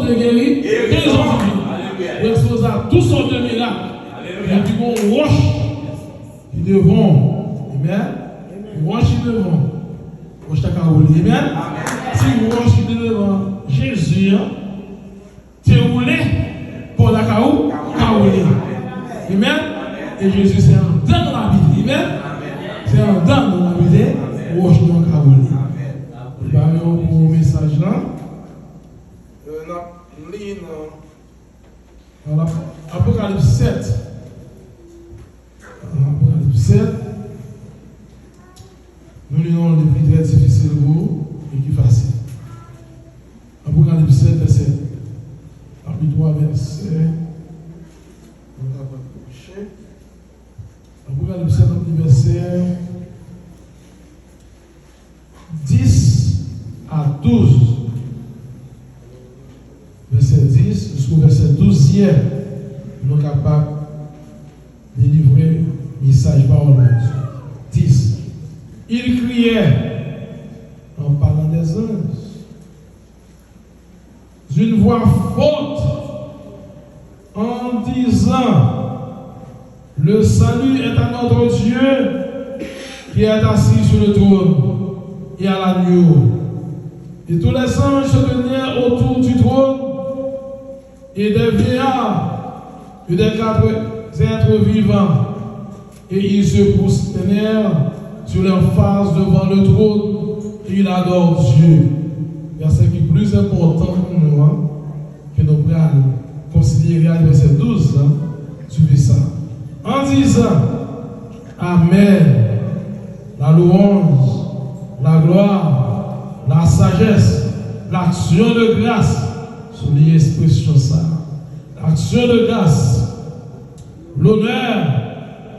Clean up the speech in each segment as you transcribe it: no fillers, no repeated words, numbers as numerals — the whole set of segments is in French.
de guérison divine. Il expose à toutes sortes de miracles. Et puis on roche qui devant. Amen. Roche qui devant. Roche ta caroule. Amen. Si roche qui devant Jésus, tu es roulé pour la caroule. Amen. Et Jésus c'est un don dans la vie. Amen. C'est un don dans la vie. Roche dans la caroule. Préparez pour le message là. Apocalypse 7. Apocalypse 7. Nous lisons le plus très difficile et qui est facile. Apocalypse 7, verset. Chapitre 3, verset. Apocalypse 7, verset 10 à 12. Verset 10 jusqu'au verset 12e, nous sommes capables de délivrer le message par le 10. Il criait en parlant des anges d'une voix forte en disant: le salut est à notre Dieu qui est assis sur le trône et à l'agneau. Et tous les anges se tenaient autour du trône, et des vieillards et des quatre êtres vivants, et ils se prosternèrent sur leur face devant le trône, et ils adorent Dieu. Verset qui est plus important pour nous, que nous pourrions considérer à verset 12, suivez ça. En disant: Amen, la louange, la gloire, la sagesse, l'action de grâce, sur l'expression ça. L'action de grâce, l'honneur,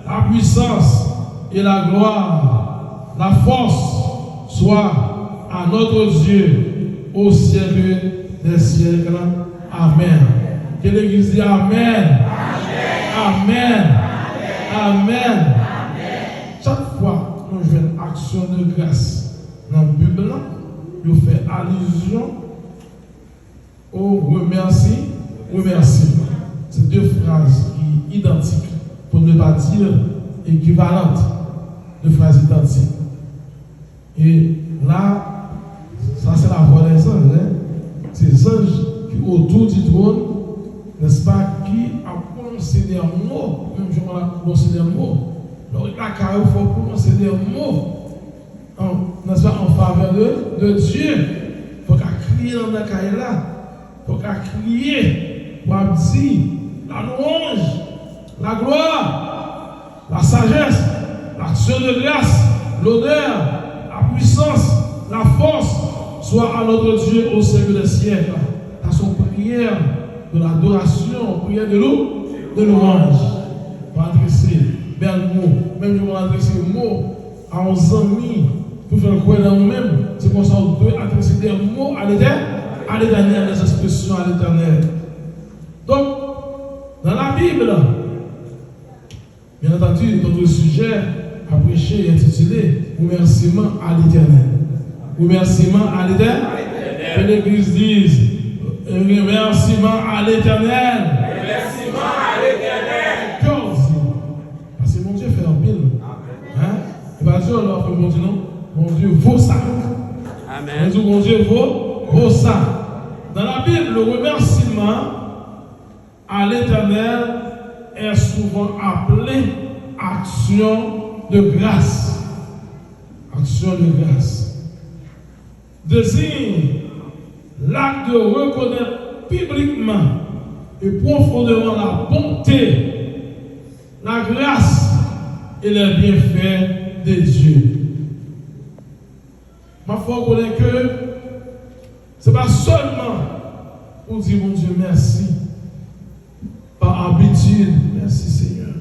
la puissance et la gloire, la force soit à notre Dieu au siècle des siècles. Amen. Que l'Église dit Amen. Amen. Amen. Chaque fois que nous faisons une action de grâce dans la Bible, nous faisons allusion au remerciement. C'est deux phrases identiques, pour ne pas dire équivalentes, deux phrases identiques. Et là, ça c'est la voix des anges. Ces anges qui autour du trône, n'est-ce pas, qui ont prononcé des mots, même je vais prononcer des mots. Donc là, il faut prononcer des mots, n'est-ce pas, en faveur de Dieu. Il faut crier dans la caille là. Il faut crier pour dire la louange, la gloire, la sagesse, l'action de grâce, l'honneur, la puissance, la force soit à notre Dieu au siècle des siècles. À son prière de l'adoration, prière de louange. On va adresser bel mot, même si on va adresser le mot à nos amis, pour faire quoi dans nous-mêmes, c'est pour ça qu'on doit adresser des mots à l'éternel, des expressions à l'éternel. Donc, dans la Bible, bien entendu, notre sujet à prêcher est intitulé Remerciement à l'éternel. Remerciement à l'éternel. Que l'Église dise remerciement à l'éternel. Remerciement à l'éternel. Parce que mon Dieu fait un pile. Il va dire alors que mon Dieu, non, mon Dieu vaut ça. Amen. Mon Dieu vaut ça. Dans la Bible, le remerciement à l'éternel est souvent appelé action de grâce. Action de grâce. Désigne l'acte de reconnaître publiquement et profondément la bonté, la grâce et les bienfaits de Dieu. Ma foi connaît que ce n'est pas seulement pour dire mon Dieu merci, par habitude, merci Seigneur.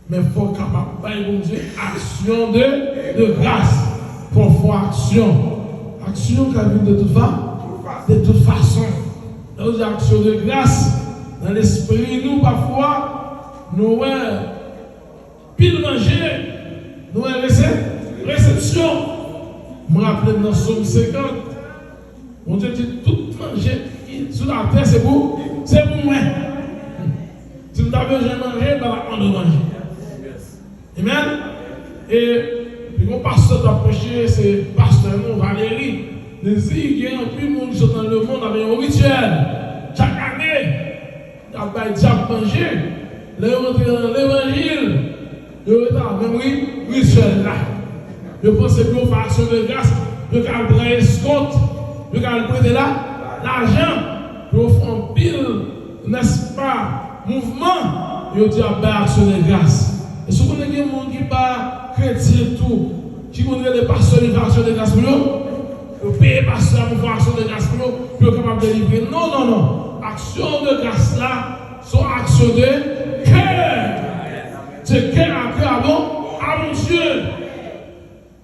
Mais il faut capable de mon Dieu action de grâce. Pour faire action. Action qui a vu de toute façon. Dans les actions de grâce, dans l'esprit, nous parfois, nous pile manger, nous réception. Je me rappelle dans Somme 50, mon Dieu dit toute manger sur la terre, c'est pour moi. Si vous avez besoin de manger, on doit manger. Amen. Et puis mon pasteur doit prêcher, c'est pasteur Valérie. Il y a un peu de monde qui sont dans le monde avec un rituel. Chaque année, il y a des diables manger. Les rentrer dans l'évangile, il y a même rituel là. Je pense que pour faire action de grâce, je vais prendre escompte, je vais prendre l'argent, pour faire pile, n'est-ce pas, mouvement, je dis à action de grâce. Et si vous avez des gens qui ne sont pas chrétiens, qui connaissent les pasteurs qui font action de grâce pour eux, vous payez les pasteurs pour faire action de grâce pour eux, pour être capable de délivrer. Non, non, non. Action de grâce là, sont actions de cœur. C'est cœur à cœur à mon Dieu.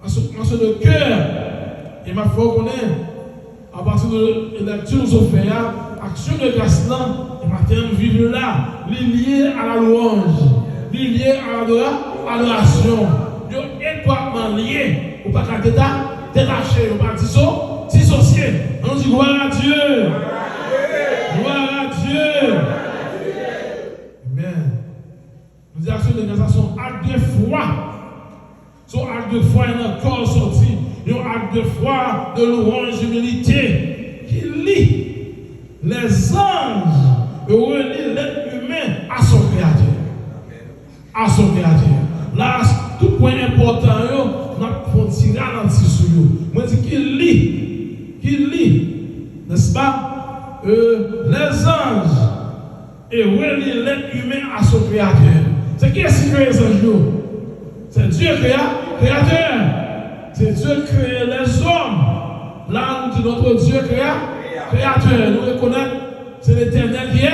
Action de cœur. Et ma foi qu'on est, à partir de la lecture nous fait, action de grâce là, et maintenant vivre là, lié à la louange. Lié à l'adoration. Ils sont étroitement liés. Ou pas qu'à détacher, ou pas dissocier. On dit gloire à Dieu. Gloire à Dieu. Amen. Nous disons actions de grâce sont actes de foi. Sont actes de foi et un corps sorti. Ils ont actes de foi, de louange, d'humilité. Qui lie les anges et relie l'être humain à son créateur. À son créateur. Là, tout point important, nous avons tiré ralenti sur nous. Moi, je dis qu'il lit, n'est-ce pas, les anges et relie l'être humain à son créateur. C'est qui est-ce qui crée les anges? C'est Dieu créateur. C'est Dieu qui crée les hommes. Là, nous disons notre Dieu créateur. Nous reconnaissons c'est l'Éternel qui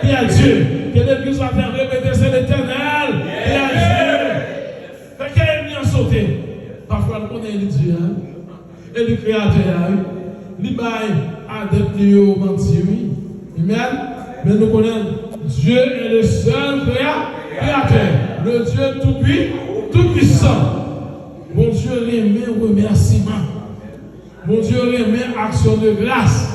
est Dieu. Que l'Église va faire répéter, c'est l'Éternel qui est Dieu. Fait qu'elle est bien sauté. Parfois, on connaît le Dieu. Et le Créateur. Il baille à des pliés mentir. Amen. Mais nous connaissons Dieu est le seul créateur. Le Dieu tout-puissant. Mon Dieu remet remerciement. Mon Dieu remet action de grâce.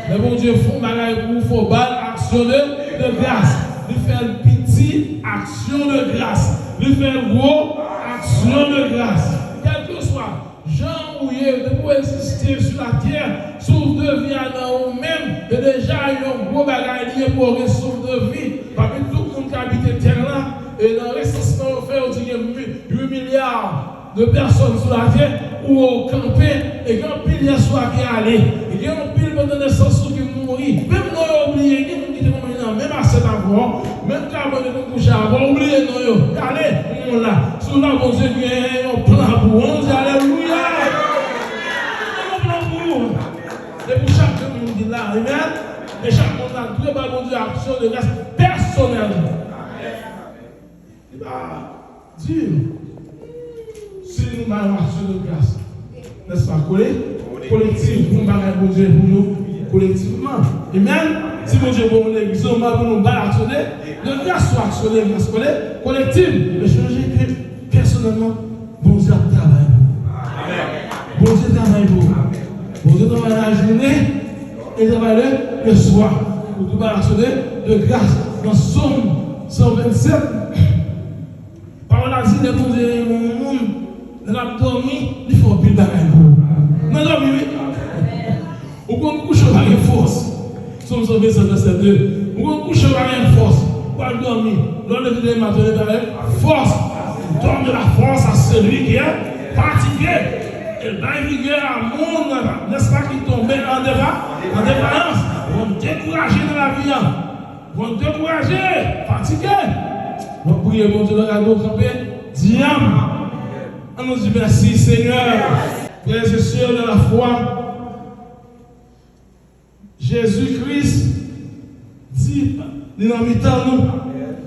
Mais mon Dieu font bagaille pour faut bal action de grâce. Il fait une petite action de grâce. Il fait une grosse action de grâce. Quel que soit, Jean ou de pour exister sur la terre, souffle de vie à nous-mêmes, et déjà il y a un gros bagaille lié pour le souffle de vie. Parce que tout le monde qui habite terre là, et dans le recensement on fait, on dit 8 milliards de personnes sur la terre ou au campé, et quand pile y a soit qui est allé, et quand pile pendant naissance qui mourit, même nous oublié, même à cet avant, même quand on est couché avant, oubliez nous, allez, on là, sous la bonne Dieu, on plan pour on dit alléluia. On plan pour vous. Et pour chaque monde dit là, amen. Et chaque monde a tout le bon Dieu action de grâce personnelle. Il va dire, si nous avons action de grâce, n'est-ce pas, collectif, pour nous Dieu pour nous, collectivement. Amen. Si mon Dieu pour l'église, on va nous actionner, de grâce soit actionner, grâce collective. Mais changer que personnellement, bon Dieu travaille pour. Bon Dieu travaille pour. Bon Dieu travaille la journée et travaille le soir. Pour tout actionner de grâce. Dans Somme 127, parole a dit, les bon Dieu, mon monde, il a dormi, il faut plus d'arrêt pour. Non, non, oui. Ou qu'on couche avec une force. Somme 127, verset 2. Ou qu'on couche avec une force. Pour dormir. L'on le dit matin avec force. Donne de la force à celui qui est fatigué. Et donne vigueur à monde, n'est-ce pas, qui tombe en défaillance. Vont décourager dans la vie. Vont décourager, fatigué. On prie, bon Dieu, dans la camper. Diable. On nous dit merci, Seigneur. Frères et sœurs de la foi. Jésus-Christ dit, il nous nous,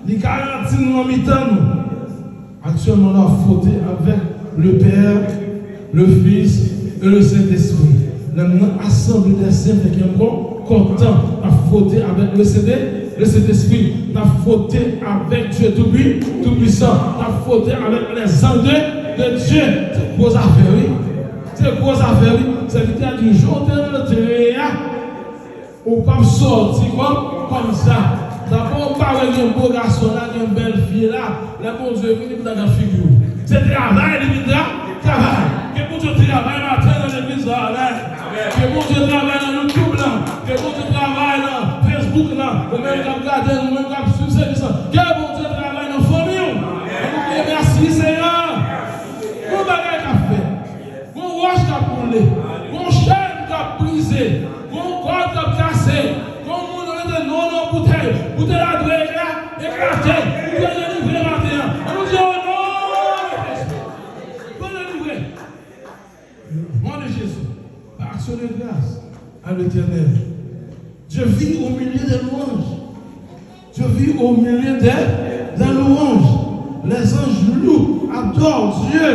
il garantit nous nous. Actuellement, on a fauté avec le Père, le Fils et le Saint-Esprit. L'assemblée des saints qui est content, a fauté avec le Saint-Esprit, a fauté avec Dieu tout-puissant, a fauté avec les anges de Dieu. C'est une grosse affaire, oui. C'est une grosse affaire, oui. C'est l'idée du jour de notre ou pas sortir comme ça. D'abord, on parle d'un beau garçon là, d'une belle fille là, le bon Dieu vient dans la figure. C'est travail, il travail. Que bon Dieu travaille matin dans l'église là. Que bon Dieu travaille dans YouTube là. Que bon Dieu travaille dans Facebook là. Ou même dans le garden, ou même dans le succès. Que bon Dieu travaille dans la famille. Merci Seigneur. Bon bagage à faire. Bon roche à brûler. Bon chaîne à briser. Bon corde à casser. Bon monde de non bouteille. Bouteille à doigt éclater. Bouteille à livrer matin. On nous dit oh non. Bon livrer. Nom de Jésus. Par action de grâce à l'Éternel. Je vis au milieu des louanges. Je vis au milieu des louanges. Les anges louent, adorent Dieu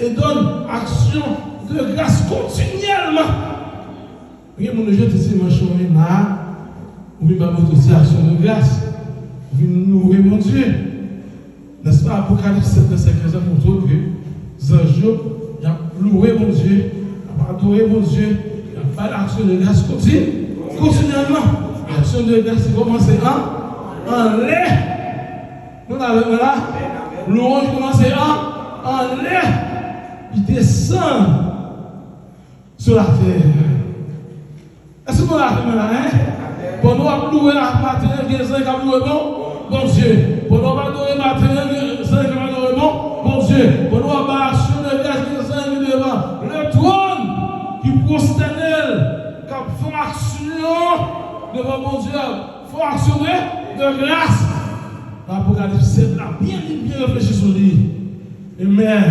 et donnent action de grâce continuellement. Oui, mon Dieu, tu sais, moi, je suis là. Oui, ma aussi action de grâce. Oui, nous louer mon Dieu. N'est-ce pas, Apocalypse 7, verset 15, pour tout, les anges, ils ont loué mon Dieu, ils ont adoré mon Dieu, ils ont fait l'action de grâce continuellement. L'action de grâce, c'est commencé en l'air. Nous l'avons là. L'orange commence en l'air. Il descend sur la terre. Est-ce que vous l'avez là, hein? Pour nous louer la matin, il y a des gens qui ont loué bon Dieu. Pour nous adorer la matin, il y a des gens qui ont loué bon Dieu. Pour nous action de grâce, il y a des gens qui devant le trône qui prosternel, qui font action devant mon Dieu, font action de grâce. L'Apocalypse 7, là, bien réfléchi sur lui. Amen.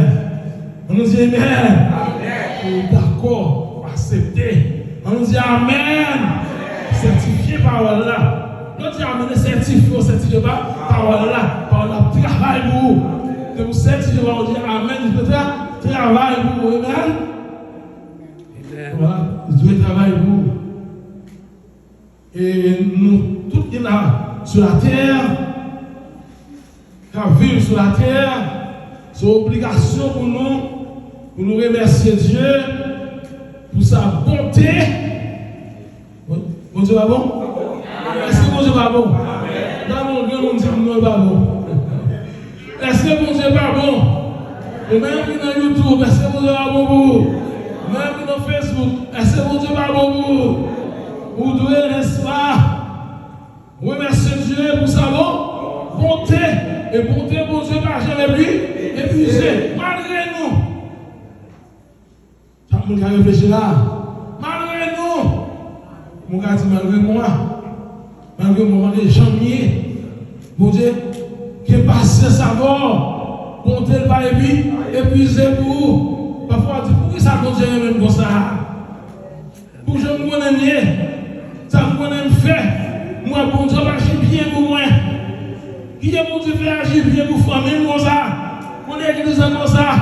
On nous dit Amen. Amen. D'accord, accepter. On nous dit Amen. Certifié par là. Nous dit Amen, certifié par là. Par là, travail pour vous. De vous certifier, on dit Amen. Il doit travail pour vous. Amen. Voilà, il doit travailler pour vous. Et nous, tout qui est là, sur la terre, qui vivent sur la terre, c'est une obligation pour nous remercier Dieu pour sa bonté. Bon Dieu va bon? Est-ce que bon Dieu va bon? Dans mon Dieu, on dit que non pas bon. Est-ce que bon Dieu va bon? Et même qui dans YouTube, est-ce que bon Dieu va bon pour vous? Même qui dans Facebook, est-ce que bon Dieu va bon pour vous? Vous devez, n'est-ce pas, remercier Dieu pour sa bonté. Et bonté, bon Dieu, n'a jamais épuisé. Malgré nous. Ça me fait réfléchir là. Malgré nous. Mon gars dit malgré moi. Malgré moi, malgré janvier. Bon Dieu, qui est passé sa mort. Bonté, il va épuisé pour vous. Parfois, on dit, pourquoi ça continue même comme ça? Pour que je me connaisse, ça me connaisse fait. Moi, bon Dieu, va agir bien pour moi. Qui est pour Dieu faire agir bien pour famille comme ça? On est église comme ça.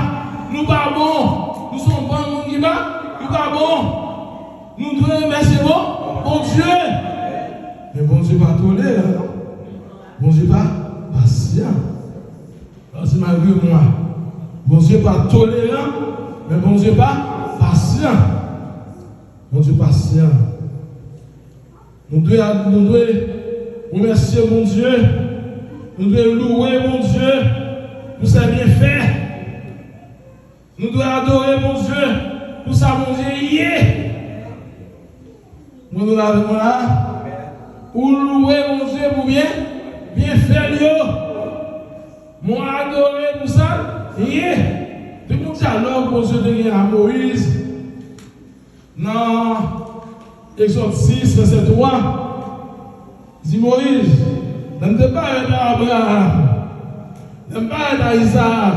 Nous pas bon. Nous sommes bons, nous pas bon. Nous devons remercier bon Dieu. Mais bon Dieu pas tolérer. Bon Dieu pas patient. C'est malgré moi. Bon Dieu pas tolérant. Mais bon Dieu pas patient. Bon Dieu patient. Nous devons remercier mon Dieu. Nous devons louer mon Dieu pour sa bienfaits. Nous devons adorer mon Dieu pour sa bon Dieu. Nous l'avons là. Pour louer mon Dieu pour bien faire. Nous adorer pour ça. Tout le monde dit alors mon Dieu de à Moïse. Dans Exode 6, verset 3. Dit Moïse. Je ne peux pas être à Abraham, je ne peux pas être à Isaac,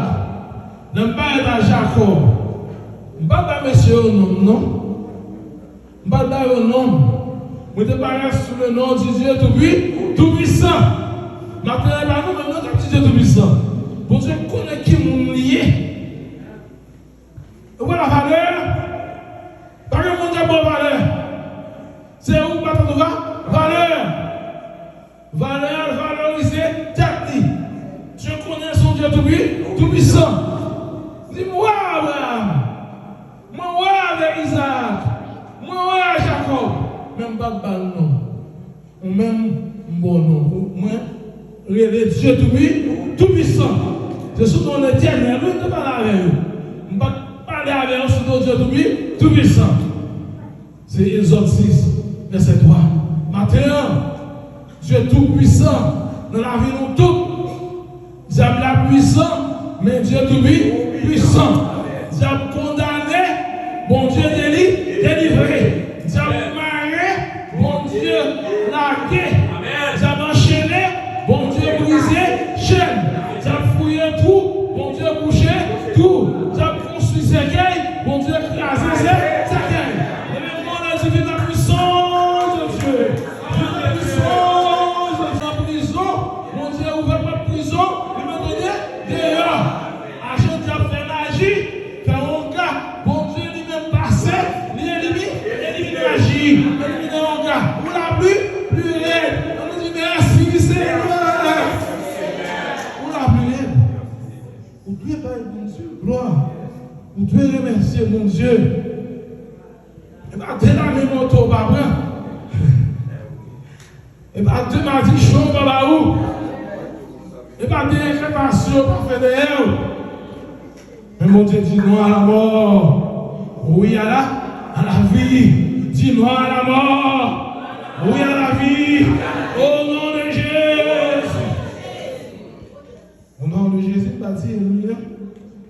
je ne peux pas être à Jacob. Je ne peux pas monsieur au nom, non. Je ne peux pas au nom. Je ne peux pas rester sous le nom du Dieu tout-puissant. Maintenant, il n'y a pas de nom du Dieu tout-puissant. Bon Dieu connaît qui m'a lié. Vous voyez la valeur? Par exemple, mon Dieu a bonne valeur. C'est où pas ton valeur? Valoriser tête. Je connais son Dieu tout-puissant. Dis-moi, Abraham. Moi, avec Isaac. Moi, avec Jacob. même pas de non. Ou même bon non. Moi, le Dieu tout puissant. C'est sous ton éternel, nous ne parlons pas avec eux. On ne parle pas avec eux sous ton Dieu tout puissant. C'est Exode 6, verset 3. Maintenant, Dieu tout puissant, dans la vie nous tous, diable la puissant, mais Dieu tout puissant. Diable condamné, bon Dieu délivré. Diable marié, bon Dieu largué. Diable enchaîné, bon Dieu brisé, chaîne. Diable fouillé tout, bon Dieu bouché tout. Diable construit ses cailles, bon Dieu écrasé ses cailles. Et même on a dit la puissance de Dieu. La puissance de la prison, bon Dieu ouvert la prison, il m'a donné dehors. Agent diable fait magie. Bon Dieu lui-même passé, il élimine l'agir, élimine mon gars. Vous la plus raide. On nous dit merci Seigneur. Vous la plus raide. Vous devez parler mon Dieu, gloire. Vous devez remercier mon Dieu. Et bien, dès la même auto, papa. Et bien, dès ma dit chaud, papa, où? Et bien, dès l'incrémation, pas fait de elle. Mais mon Dieu dit non à la mort. Oui à la vie. Dis non à la mort. Oui à la vie. Au nom de Jésus. Au nom de Jésus, il va dire,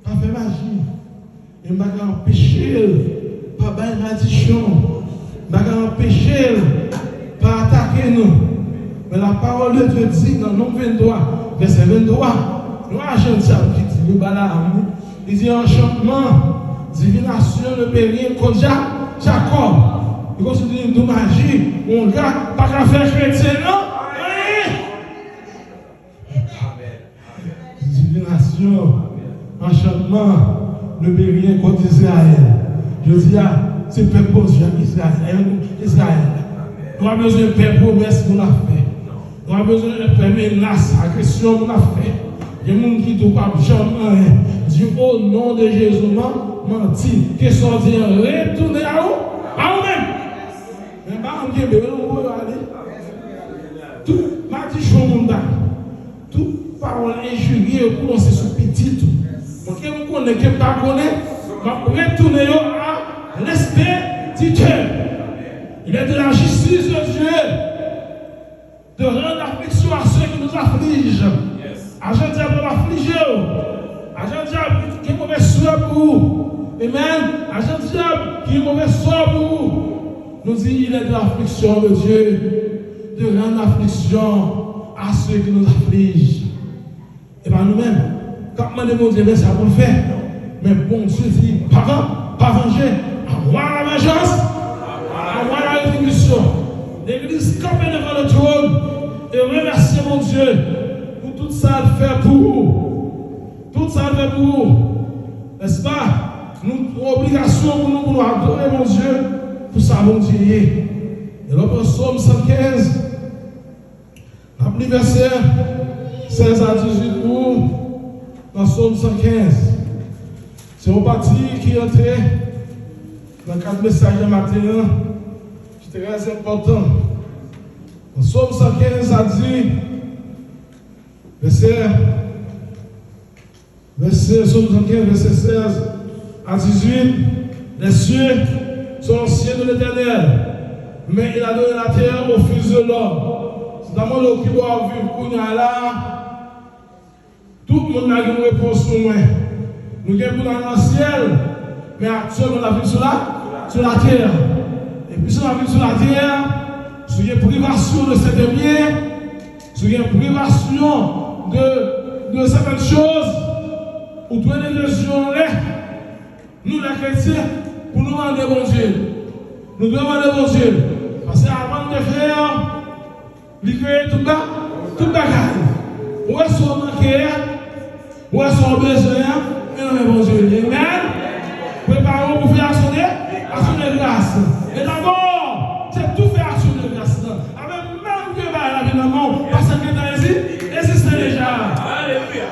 pas faire magie. Il m'a empêché, pas faire maldiction. Il m'a empêché, pas attaquer nous. Mais la parole de Dieu dit dans nom 23, verset 23, nous agissons qui dit le balade. Il dit enchantement, divination, le péril, comme Jacob. Il continue de magie. Mon gars, pas qu'à faire chrétien, non? Divination, enchantement, le péril, comme Israël. Je dis, c'est peuple pour Israël. Nous avons besoin de paix, promesse, nous l'avons fait. Nous avons besoin de paix, menace, agression, nous l'avons fait. Il y a des gens qui ne pas jamais dire au nom de Jésus, menti. Que sont dit retourner à vous-même. Mais pas en Dieu, mais on peut aller. Tout maldition, toute parole injurieuse pour nous, c'est sous petit. Donc, vous connaissez, vous ne pas connaissez, retourner à l'expéditeur. Il est de la justice de Dieu de rendre l'affliction à ceux qui nous affligent. Agent diable va affliger. Agent diable qui est mauvais sort pour vous. Amen. Agent diable qui est mauvais sort pour vous. Nous dit il est de l'affliction de Dieu. De rendre l'affliction à ceux qui nous affligent. Et bien nous-mêmes, quand on demande Dieu, ça pour le faire. Mais bon Dieu dit, pas venger. À moi la vengeance. À moi la rétribution. L'église campée devant le trône. Et remercier mon Dieu. Tout ça le fait pour vous. Tout ça le fait pour vous. N'est-ce pas? Nous avons obligation pour nous adorer mon Dieu. Pour ça, mon Dieu. Et là, pour Psaume 115, dans le verset 16 à 18, dans Psaume 115, c'est un parti qui est entré dans 4 messages de matin, qui est très important. Dans Psaume 115, ça dit, verset 75, verset 16 à 18, les cieux sont les cieux de l'Éternel, mais il a donné la terre au Fils de l'homme. C'est d'abord le qui doit vivre pour nous là. Tout le monde a une réponse pour moi. Nous sommes dans le ciel, mais actuellement on vit sur la terre. Et puis si on vit sur la terre, sur une privation de certains biens, sur une privation de certaines choses, ou de l'élection, nous les chrétiens, pour nous demander bon Dieu. Nous devons demander bon Dieu. Parce qu'avant de faire, il crée tout le bagage. Où est-ce qu'on manque, où est-ce qu'on a besoin, et non, bon Dieu. Amen. Préparons pour faire action de grâce. Et d'abord, c'est tout faire action de grâce. Avec même que la vie d'amour, parce que dans les existe déjà. Alléluia.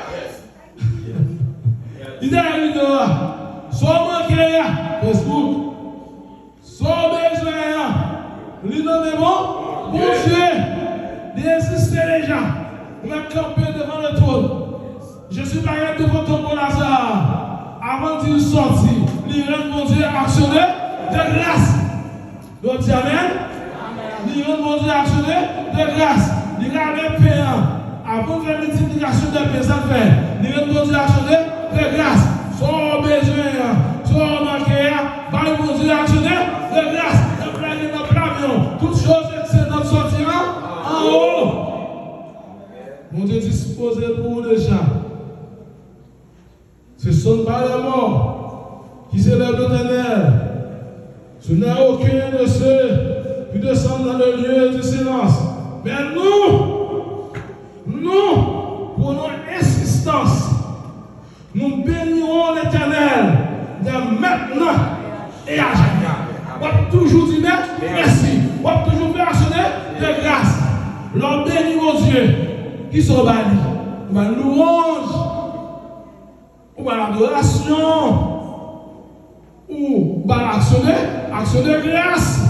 Il est arrivé dehors. Soit manqué, Facebook. Soit besoin, L'île est bon. Bon Dieu, il existe déjà. On va camper devant le trône. Je suis pas devant ton bon Lazare. Avant qu'il sorte, il rend mon Dieu actionnaire de grâce. Donc, dis Amen. Il rend mon Dieu actionnaire de grâce. Il a les payants. Avant que la multiplication des paix, ça fait. Il rend mon Dieu actionnaire de grâce. Sans besoin, sans manquer, par mon Dieu actionnaire de grâce. Le planer dans le camion. Toutes choses excellentes sortiront en haut. Mon Dieu dispose pour déjà. Ce sont pas les morts qui s'élèvent l'Éternel. Ce n'est aucun de ceux qui descendent dans le lieu du silence. Mais nous prenons insistance. Nous bénirons l'Éternel de maintenant et à jamais. On va toujours dire merci. On va toujours faire actionner de grâce. L'on bénit mon Dieu qui sont bannis. On va louange. Ou par l'adoration, ou par action de grâce.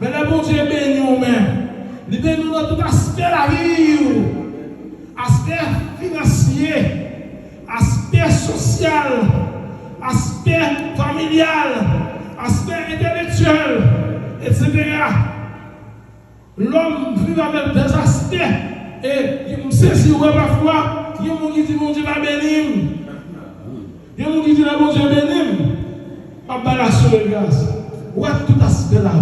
Mais le bon Dieu bénit nous-mêmes. Il bénit nous dans tout aspect de la vie, aspect financier, aspect social, aspect familial, aspect intellectuel, etc. L'homme vit avec des aspects et il me saisit parfois, il me dit mon Dieu va bénir. Il y a des gens qui disent bon Dieu béni, pas balation de grâce. Ou est tout aspect de la vie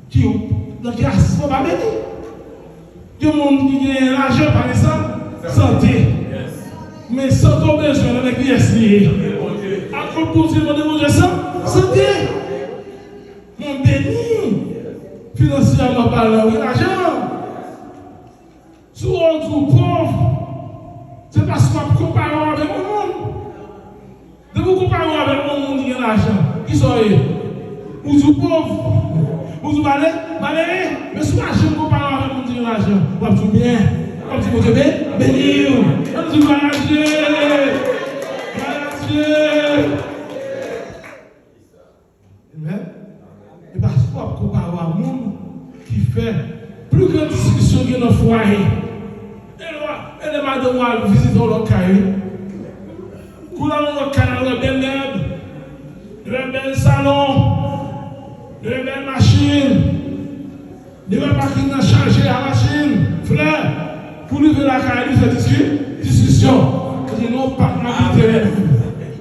qui la grâce ne va pas bénir. Il y a des gens qui ont l'argent par exemple, santé. Mais sans ton besoin avec l'ISI. À quoi pour dire mon Dieu santé? Mon béni, financièrement parlant, oui, l'argent. Si on dit pauvre, c'est parce qu'on compare avec mon monde. De vous comparer avec mon monde qui a l'argent, qui sont ou du pauvre, ou du malais, mais si l'argent comparé avec mon monde qui a l'argent, on va tout bien, on va tout bien, béni, on va tout bien, Dieu. Amen. Et parce qu'on compare à un monde qui fait plus grande discussion que dans le foyer. Et les madames visitent leur cahier. Nous avons le canal, le bel meuble, le bel salon, le bel machine, le bel parking chargé à la machine, frère, pour lever la carrière, il fait discussion. Il dit non, pas m'habiter.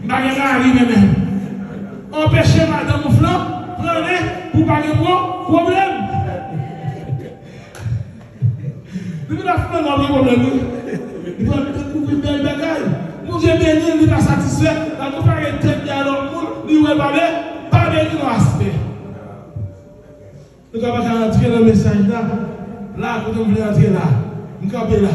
Je ne vais pas arriver même. Empêcher madame ou flanc, prenez pour pas de problème. Depuis la fin, on a un problème. Il va découvrir une belle bagaille. Mon Dieu béni, il n'est pas satisfait. La compagnie est tête à l'autre monde, il ne va pas béni dans l'aspect. Nous avons entrer dans le message là. Là, quand on veut entrer là, nous avons là.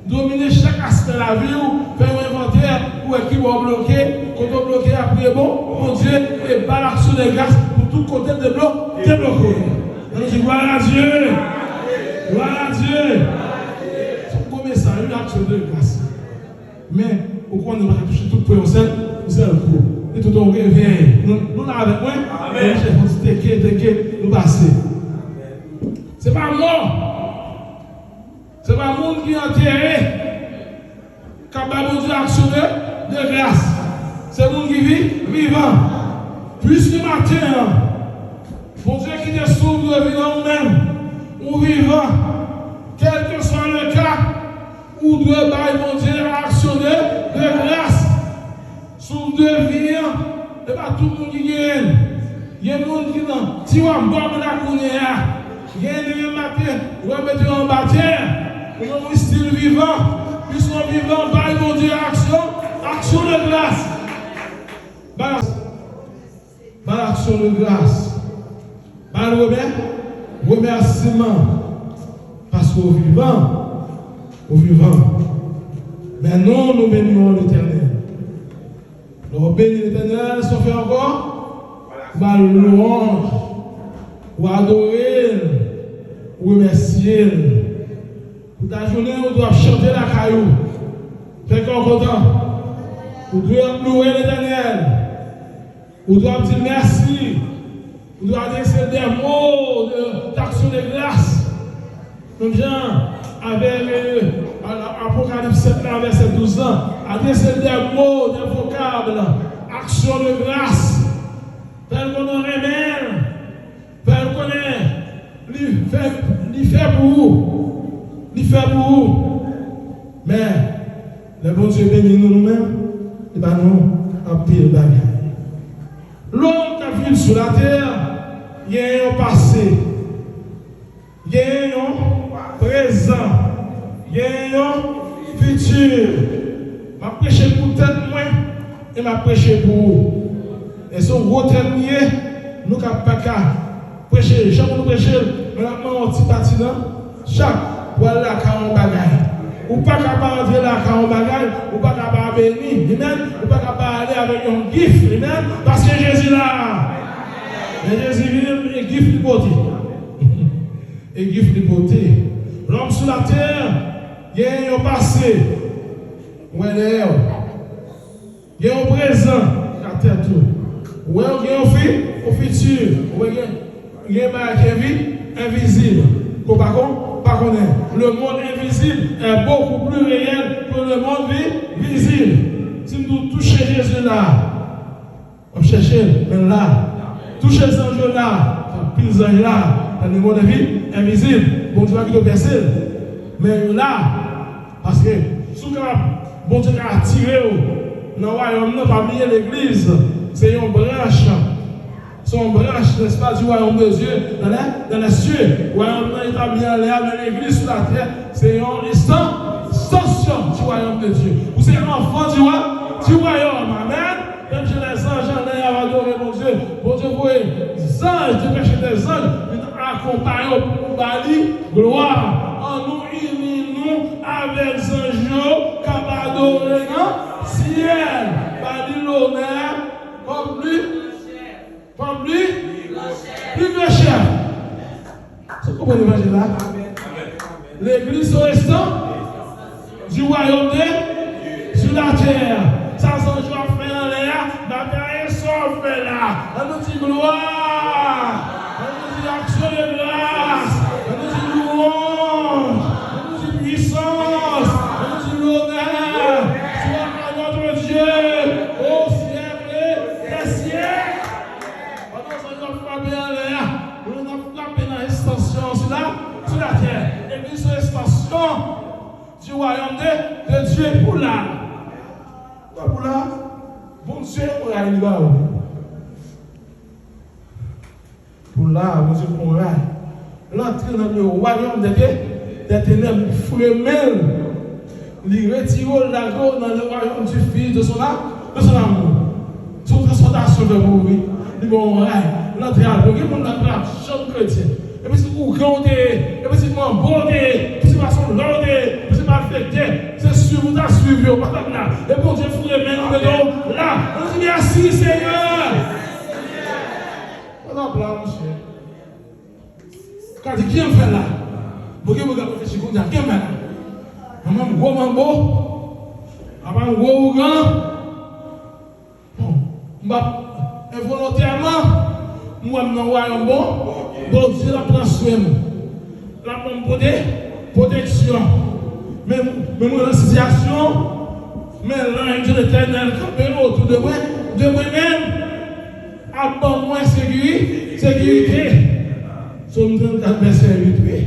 Dominer chaque aspect de la vie, faire un inventaire pour qui va bloquer. Quand on bloque après, mon Dieu, et par l'action de grâce pour tout côté débloqué. On dit gloire à Dieu. Gloire à Dieu. C'est comme ça, une action de grâce. Mais pourquoi on ne va pas toucher tout pour seul coup. Et tout on réveille. Nous là avec moi, nous passer. C'est pas mort. C'est pas le monde qui est enterré. Capable de actionner de grâce. C'est le monde qui vit vivant. Puisque matin, mon Dieu qui te sauve de vivant nous-mêmes, ou vivant, quel que soit le cas, ou doit mon Dieu actionner de grâce. Sous deux vivants, et pas tout le monde qui gagne. Il y a des gens qui disent, si on bombe la cournée, il y a des matin, on va mettre en bâtiment. On est style vivant, puisqu'on vivant, par mon Dieu, action de grâce. Par action de grâce. Par remerciement. Parce qu'au vivant, mais non, nous bénissons l'Éternel. Nous bénissons l'Éternel, ça fait encore par louange, ou adorer, ou remercier. Pour ta journée, on doit chanter la caillou. Fait qu'on content. On doit louer l'Éternel. On doit dire merci. Nous devons adresser des mots d'action de grâce. Comme Jean, avec Apocalypse 7, verset 12 ans, adresser des mots, des vocables, action de grâce. Faire qu'on aurait même, faire qu'on ait, lui fait pour vous, lui fait pour vous. Mais, le bon Dieu bénit nous-mêmes, et bien nous, en pile bagaille. L'homme qui a vécu sur la terre, il y a un passé, il y a un présent, il y a un futur. Je prêche pour tête moi et je prêche pour vous. Et son gros termier, nous ne pouvons pas prêcher. Chaque fois nous prêchons, nous avons un petit bâtiment, chaque pour aller à la bagaille. Ou pas capable d'entrer là quand on bagaille, ou pas capable de bénir, amen, ou pas capable d'aller avec un gift, amen, parce que Jésus là. Et Jésus vient et gift de beauté. Et gift de beauté. L'homme sur la terre, il y a un passé, il y a un présent, la terre tout. Il y a un futur, il y a un vie invisible. Par contre, le monde invisible est beaucoup plus réel que le monde visible. Si nous touchons Jésus là, on cherche là, toucher les anges là, puis les anges là, dans le monde invisible, bon Dieu va nous percer. Mais là, parce que sous bon Dieu a attiré dans le royaume, parmi l'église, c'est une branche. Son branche, n'est-ce pas, du royaume de Dieu dans les cieux. Le royaume établi en l'air, mais l'église sur la terre, c'est une extension du royaume de Dieu. Vous êtes enfant du royaume. Amen. Même chez les anges en l'air, adorer mon Dieu. Bon Dieu, vous les anges, Dieu péché des anges, nous accompagnons pour Bali, gloire. En nous unissons avec les anges, capables d'adorer dans le ciel. Bali l'honneur, comme lui. Comme lui, plus de chef. C'est comment l'évangile là? L'église au restant du royaume de sur la terre. Ça s'en joue à faire en l'air, ma mère est sauvée là. On nous dit gloire, on nous dit action de grâce, on nous dit louange, on nous dit puissance, on nous dit l'honneur. Soit à notre Dieu, au siècle des siècles. On a frappé dans l'extension sur la terre. L'église est l'extension du royaume de Dieu pour là. Pour là, bon Dieu, on va aller là. Pour là, bon Dieu, on va l'entrée dans le royaume des ténèbres, il faut même il retire l'ago dans le royaume du Fils de son amour. Son transportation de vous, oui. Il va l'entrée à l'eau, il va chaque chrétien. Et puis, si vous comptez, et puis, si vous abordez, si vous l'ordez, si vous affectez, c'est sûr, vous avez suivi, et bon Dieu, vous remettez là. On dit merci, Seigneur. On a plein, monsieur. Quand il qui en fait là, vous avez réfléchi, vous avez qui en fait là? Maman, gros mambo, maman, gros grand. Bon, involontairement, moi, je suis un bon Dieu, la prend soin. La prend protection. Mais moi, dans la situation, mais l'ange de l'éternel, campé autour de moi-même, a bon moins sécurité. Somme 34, verset 8.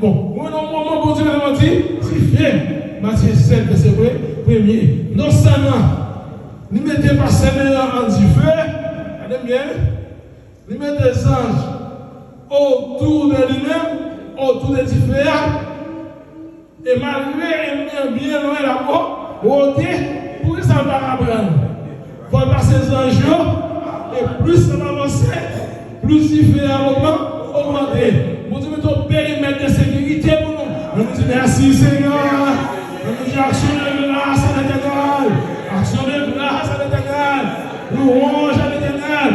Bon, moi, non, bon Dieu, m'a dit, si fait, Matthieu 7, verset 1er, non seulement, ne mettez pas Seigneur en du feu, regardez bien, ne mettez des anges autour de lui-même, autour de différents, et malgré bien loin la mort, pour que ça va apprendre. Il faut passer les anges, et plus ça va avancer, plus différents augmenter. Vous devez mettre un périmètre de sécurité pour nous. Nous disons merci Seigneur. Nous disons action de grâce à l'éternel. Action de grâce à l'éternel. Louange à l'éternel.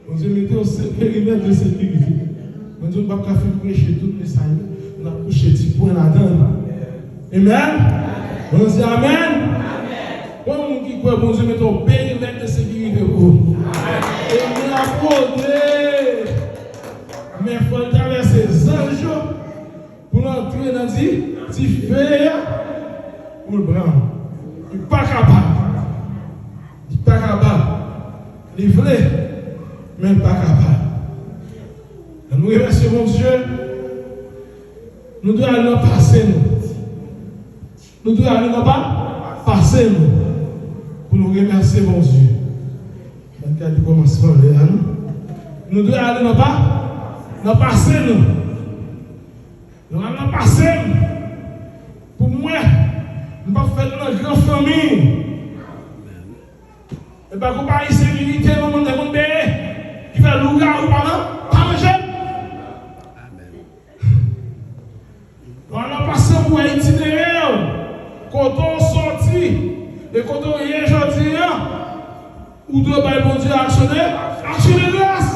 Nous disons mettez un périmètre de sécurité. Nous disons pas qu'à faire prêcher tout le message. On a couché petit point là-dedans. Amen. On dit Amen. Comme on dit quoi, bon Dieu, mettons un périmètre de sécurité. qui te roule. Et nous apporter. Mais il faut traverser les anges pour entrer dans le petit feu pour le prendre. Il n'est pas capable. Il n'est pas capable. Il voulait, mais il n'est pas capable. Nous remercions mon Dieu. Nous devons aller dans le passé. Nous devons aller dans le passé pour nous remercier mon Dieu. Dans le cas du commencement, nous devons aller dans le passé. Nous allons dans le passé. Pour moi, nous ne faire une grande famille. Et pas qu'on parle de sécurité dans le monde qui fait le loup ou pas manger. Nous allons passer pour itinéraire. Quand on sortit et quand on est aujourd'hui, ou deux par bon Dieu actionner grâce.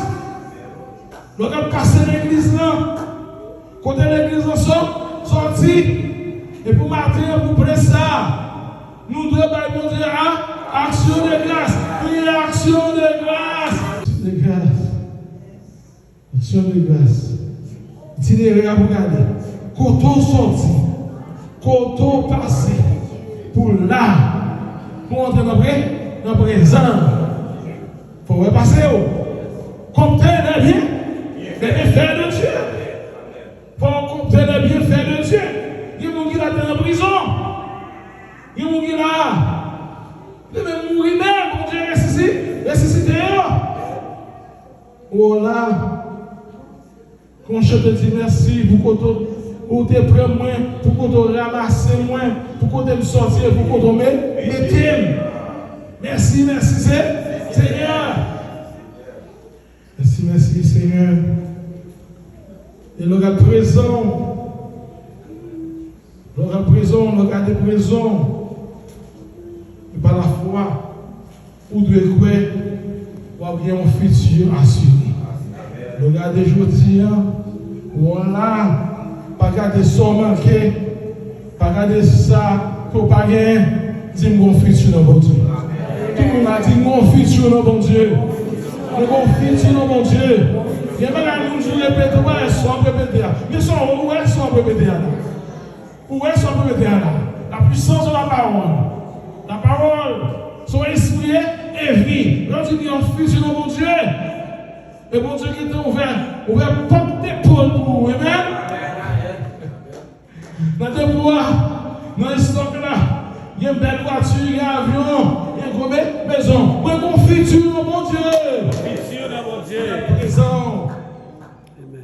Nous allons passer l'église là. Quand l'église sorti et pour matin, pour presser ça, nous deux par bon Dieu action de grâce. Oui, action de grâce. De grâce. Action de grâce. Itinéraire pour regarder. Quand on sortit, quand on passé, pour là, pour entrer dans le présent, il faut repasser. Compter les bienfaits de Dieu. Il faut compter les bienfaits de Dieu. Il y a des gens qui sont en prison. Il y a des gens qui sont là. Ils veulent mourir même, pour Dieu ressusciter. Oh là, quand je te dis merci pour te prendre moins, pour te ramasser moins, pour te sortir, pour te mettre. Merci, Seigneur. Merci, Seigneur. Et le gars présent, le gars de présent, et par la foi, ou de croire, ou bien un futur assuré. Le gars de aujourd'hui, voilà. Pas garder ça manqué, pas garder ça qu'on pas gagné, dis-moi mon futur dans bon Dieu. Tout le monde a dit mon futur dans bon Dieu. Mon futur dans bon Dieu. Il y a pas de gens qui répètent, ouais, soit répéter. Mais soit répéter. Où est-ce qu'on peut répéter là? La puissance de la parole. La parole, son esprit et vie. Quand tu dis un futur dans mon Dieu, et bon Dieu qui t'a ouvert porte d'épaule pour vous, amen. Dans le pouvoir, dans le stock là, il y a une belle voiture, il y a un avion, il y a une grande maison. Moi, mon futur, mon Dieu. Futur dans mon Dieu. Présent.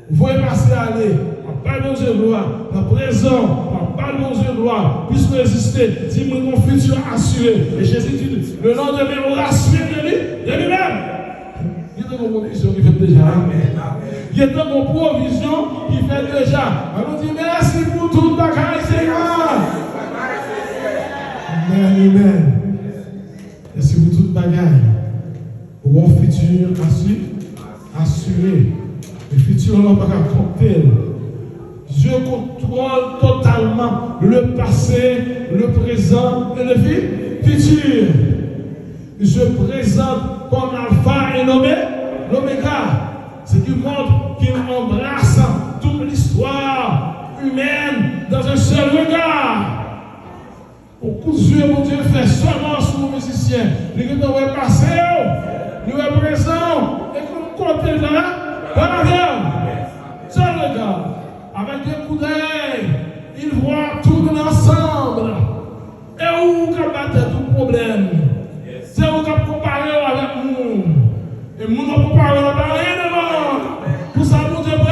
Vous voyez passer aller. Pas de Dieu gloire. Dans présent, pas de Dieu gloire. Puisque résister, dis-moi mon futur assuré. Et Jésus dit, le nom de mes assuré de lui-même. Il y a de vos provisions qui fait déjà. Il y a de vos provisions qui fait déjà. Alors on dit merci pour tout le bagage, Seigneur. Amen. Merci pour tout le bagage. Pour un futur assuré. Le futur, on n'a pas qu'à compter. Dieu contrôle totalement le passé, le présent et le futur. Il se présente comme Alpha et l'Oméga. Ce qui montre qu'il embrasse toute l'histoire humaine dans un seul regard. Au coup de Dieu, mon Dieu fait seulement sur nos musiciens. Nous devons passer, nous sommes présents et qu'on compte là, dans la vie. Seul regard. Avec des coups d'œil, il voit tout ensemble. Et où qu'on battre tout problème. C'est où qu'on compare avec nous. Et nous ne comparons pas rien devant. Pour ça, nous devons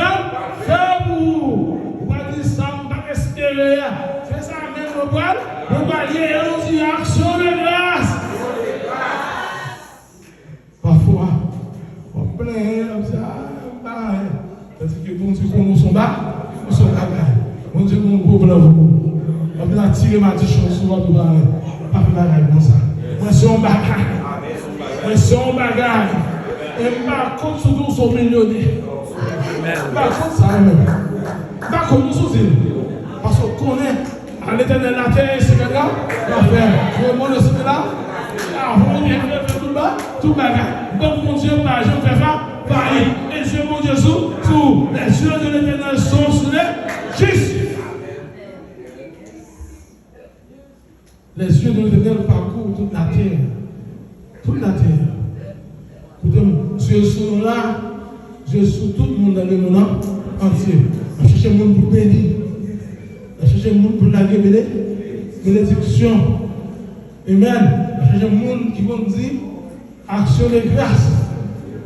faire pour vous. Vous ne dire ça, vous ne pas espérer. C'est ça même le bras. Nous allons dire, nous disons action de grâce. Parfois, on plaint, on dit, parce que bon Dieu, nous sommes bas. Mon Dieu, mon problème, on peut attirer ma chose sur votre bras. Pas de bagaille comme ça. Moi, c'est un bagage. Moi, c'est un bagage. Et par contre, surtout, sont millionnaires. Par contre, ça même. Par contre, nous sommes parce qu'on connaît à l'éternel la terre, c'est là, la faire. Le monde, c'est là. Ah, vous bien, tout bagage. Donc, mon Dieu, pas, je fais ça, pareil. Et Dieu, mon Dieu, sous, les yeux de l'éternel sont sur les justes. Les yeux de l'éternel parcourent toute la terre. Toute la terre. Écoutez-moi, Dieu est sur nous là, Dieu est sur tout le monde dans le monde entier. On cherche le monde pour bénir. On cherche le monde pour la bénédiction. Amen. On cherche le monde qui va dire action de grâce.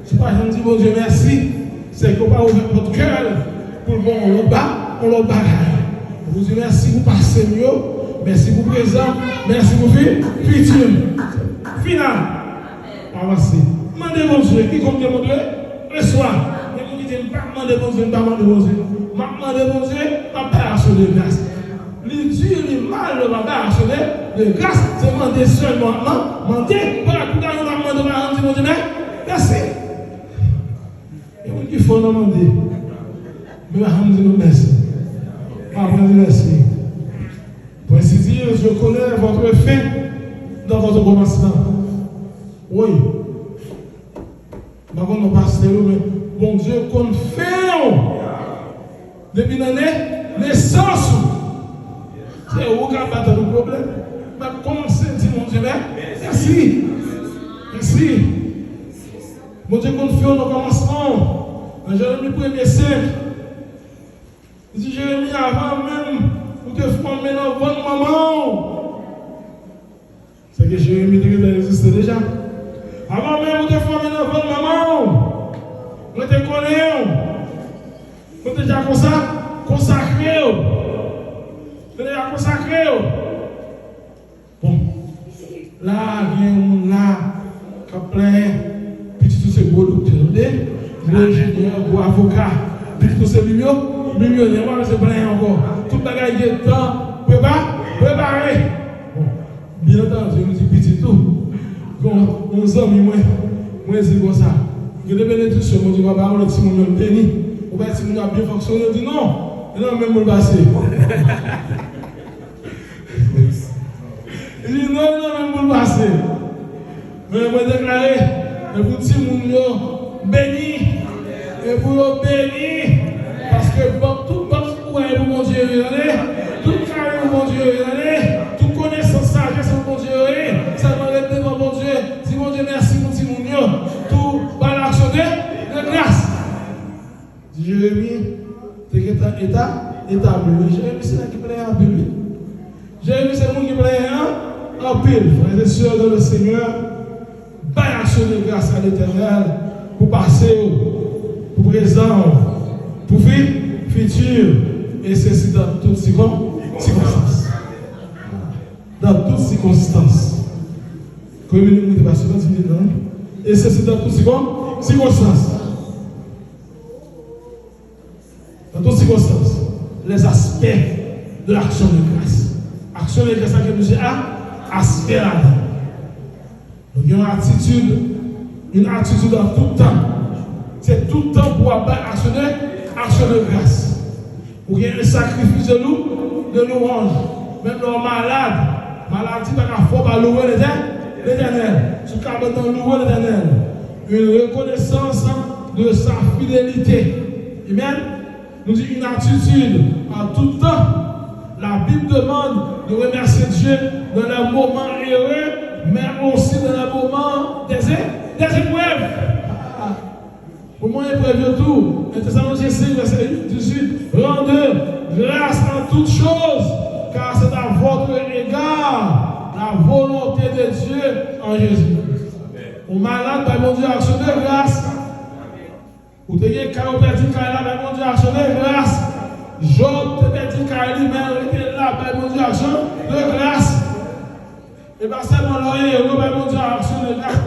C'est pas je dis bon Dieu merci, c'est qu'on va ouvrir votre cœur pour le bon, on le bat. Vous dites merci pour passer mieux, merci pour présent, merci pour futur. Final. Avancez. Demandez mon Dieu, qui compte mon Dieu, reçoit. Mais vous dites pas demander mon Dieu, pas demander mon Dieu. Demandez mon Dieu, pas action de grâce. Les dieux, les mal, le pas action de grâce, c'est demander seulement. Demandez, voilà, tout à l'heure, on va demander mon Dieu, merci. Il faut demander. Mais je vous merci. Merci. Pour ainsi dire, je connais votre fin dans votre commencement. Oui. Je ne sais pas si mais bon Dieu, qu'on fait depuis l'année, naissance. C'est où qu'on a le problème. Mais comment c'est dit, mon Dieu, merci. Merci. Mon Dieu, qu'on fait au commencement. Dans Jérémie 1er 5, il dit Jérémie, avant même, vous te formez dans votre maman. C'est que Jérémie existait déjà. Avant même, vous te formez dans votre maman. Vous te connaissez. Vous êtes déjà consacré. Vous êtes déjà consacré. Bon. Là, il y a un là, qui a plein, petit tout ce beau docteur. Gros ingénieur, gros avocat, puis tout ce millionnaire, c'est plein encore. Tout le bagage est temps, préparé. Bon, bien entendu, je me dis petit tout. Quand on amis, moi, c'est comme ça. Je vais bénédiction, mon Dieu, va pas avoir si mon nom béni. Ou bien si mon nom bien fonctionné, on dit non, même le passé. Il dit non, même le passé. Mais je vais déclarer, et vous dites, mon Dieu, béni. Et pour le bénir, parce que tout pour mon Dieu, tout carré pour mon Dieu, toute connaissance, sagesse pour mon Dieu, ça va être devant mon Dieu. Si mon Dieu, merci pour mon Dieu, tout par l'action de grâce. Jérémie, c'est établi. Jérémie, c'est là qui plaît en pile. Jérémie, c'est le monde qui plaît en pile. Frères et sœurs dans le Seigneur, par l'action de grâce à l'Éternel, pour passer pour présent, pour futur, et ceci dans toutes circonstances. Dans toutes circonstances. Et ceci dans toutes circonstances. Dans toutes circonstances. Les aspects de l'action de grâce. Action de grâce que nous avons, aspect là-dedans. Donc il y a une attitude dans tout le temps. C'est tout le temps pour avoir action de grâce. Pour qu'il y ait un sacrifice de louange. Même les malades, maladie, il faut pas louer l'Éternel. Ce qu'il y a dans louer l'Éternel. Une reconnaissance de sa fidélité. Amen. Nous dit une attitude en tout temps. La Bible demande de remercier Dieu dans les moments heureux, mais aussi dans les moments des épreuves. Au moins, épreuve de tout. Et Thessaloniciens 5, verset 18. Rendez grâce en toutes choses, car c'est à votre égard la volonté de Dieu en Jésus. Au malade, mon Dieu, action de grâce. Ou te gen ka ou perdi ka la, mon Dieu, action de grâce. Job te perdi ka li, mais était là, mon Dieu, action de grâce. Et pas seulement l'oreille, mon Dieu, action de grâce.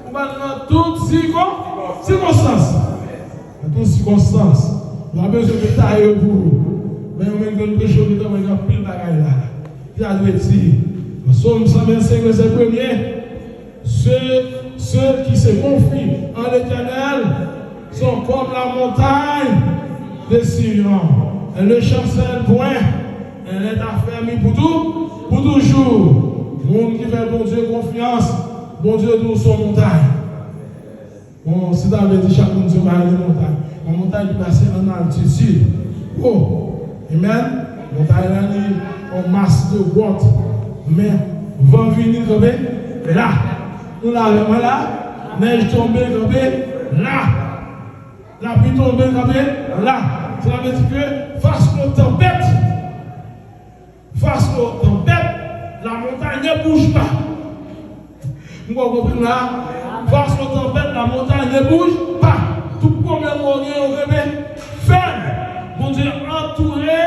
On va dans toutes circonstances. Dans toutes circonstances. On a besoin de tailler pour vous. Mais on a besoin de prêcher au temps, on a pile de bagaille là. Il a dû dire, dans Somme 125, verset 1er, ceux qui se confient en l'Éternel sont comme la montagne de Sion. Elle ne chancelle point. Elle est affermie pour toujours. Monde qui fait bon Dieu confiance, bon Dieu nous sommes montagne. Bon, si tu avais dit chaque monde sur les montagnes, la montagne qui passe en altitude. Oh, amen. Montagne là, en masse de boîte. Mais, vent venir là. Nous l'avons là. Neige tombée là. La pluie tombée là. Cela veut dire que face aux tempêtes, la montagne ne bouge pas. Vous comprenez là? Face aux tempêtes, la montagne ne bouge pas. Tout problème au ferme. Mon Dieu, entouré,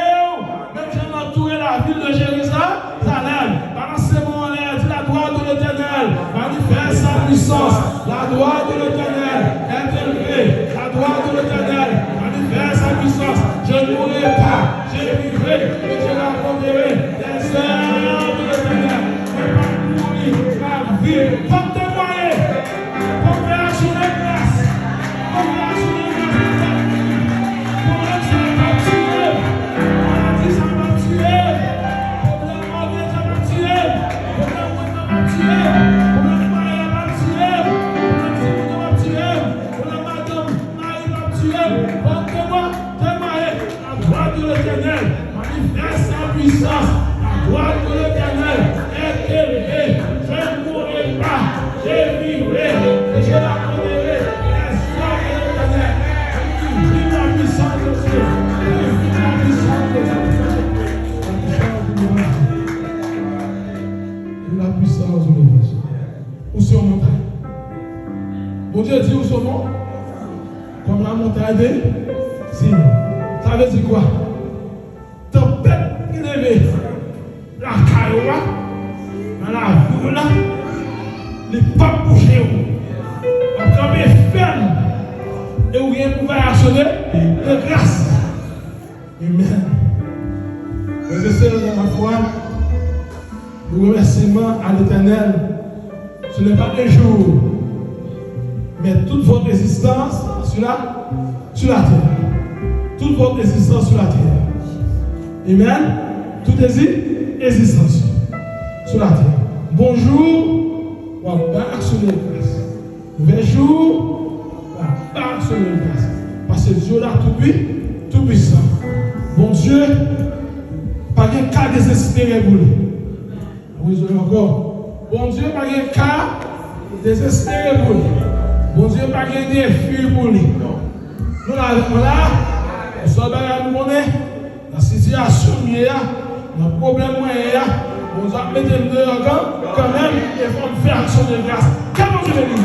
même j'ai entouré la ville de Jérusalem. Pendant ce moment-là, dit la gloire de l'Éternel manifeste sa puissance. La gloire de l'Éternel est élevée. La gloire de l'Éternel manifeste sa puissance. Je ne mourrai pas, je vivrai et je raconterai les œuvres de l'Éternel. Je ne vais pas mourir ma vie. Comme témoigner, comme réactionner grâce, comme réactionner grâce. Pour être ça va tuer, maladie ça va tuer, problème orgueil ça va tuer, problème ça va tuer, problème mariage va tuer, problème sécurité va tuer, problème madame mari va tuer. Comme témoigner, la gloire de l'Éternel manifeste sa puissance. La gloire de l'Éternel est élevée. Je ne mourrai pas, je vivrai et je raconterai les œuvres de l'Éternel. Vive la puissance de Dieu. Vive la puissance de Dieu. La puissance de Dieu. Où sont les montagnes? Bon Dieu dit où sont nous? Comme la montagne de Sion. Ça veut dire quoi? Tempête élevée. La caillou, dans la ville là, les pas bouger. On travaille ferme. Et où il y a un pouvoir actionner de grâce. Amen. Mes frères dans la foi, le remerciement à l'Éternel, ce n'est pas un jour, mais toute votre existence sur la terre. Toute votre existence sur la terre. Amen. Toute existence sur la terre. Bonjour, on va actionner de grâce. Bonjour, on va actionner de grâce. Parce que Dieu là tout puissant. Bon Dieu, pas de cas désespéré pour lui. Vous avez encore. Bon Dieu, pas de cas désespéré pour lui. Bon Dieu, pas de défi pour lui. Nous l'avons là, nous sommes à nous connaître, la situation dans le problème, on va mettre le dehors quand même, et on va faire action de grâce. Comment je vais dire?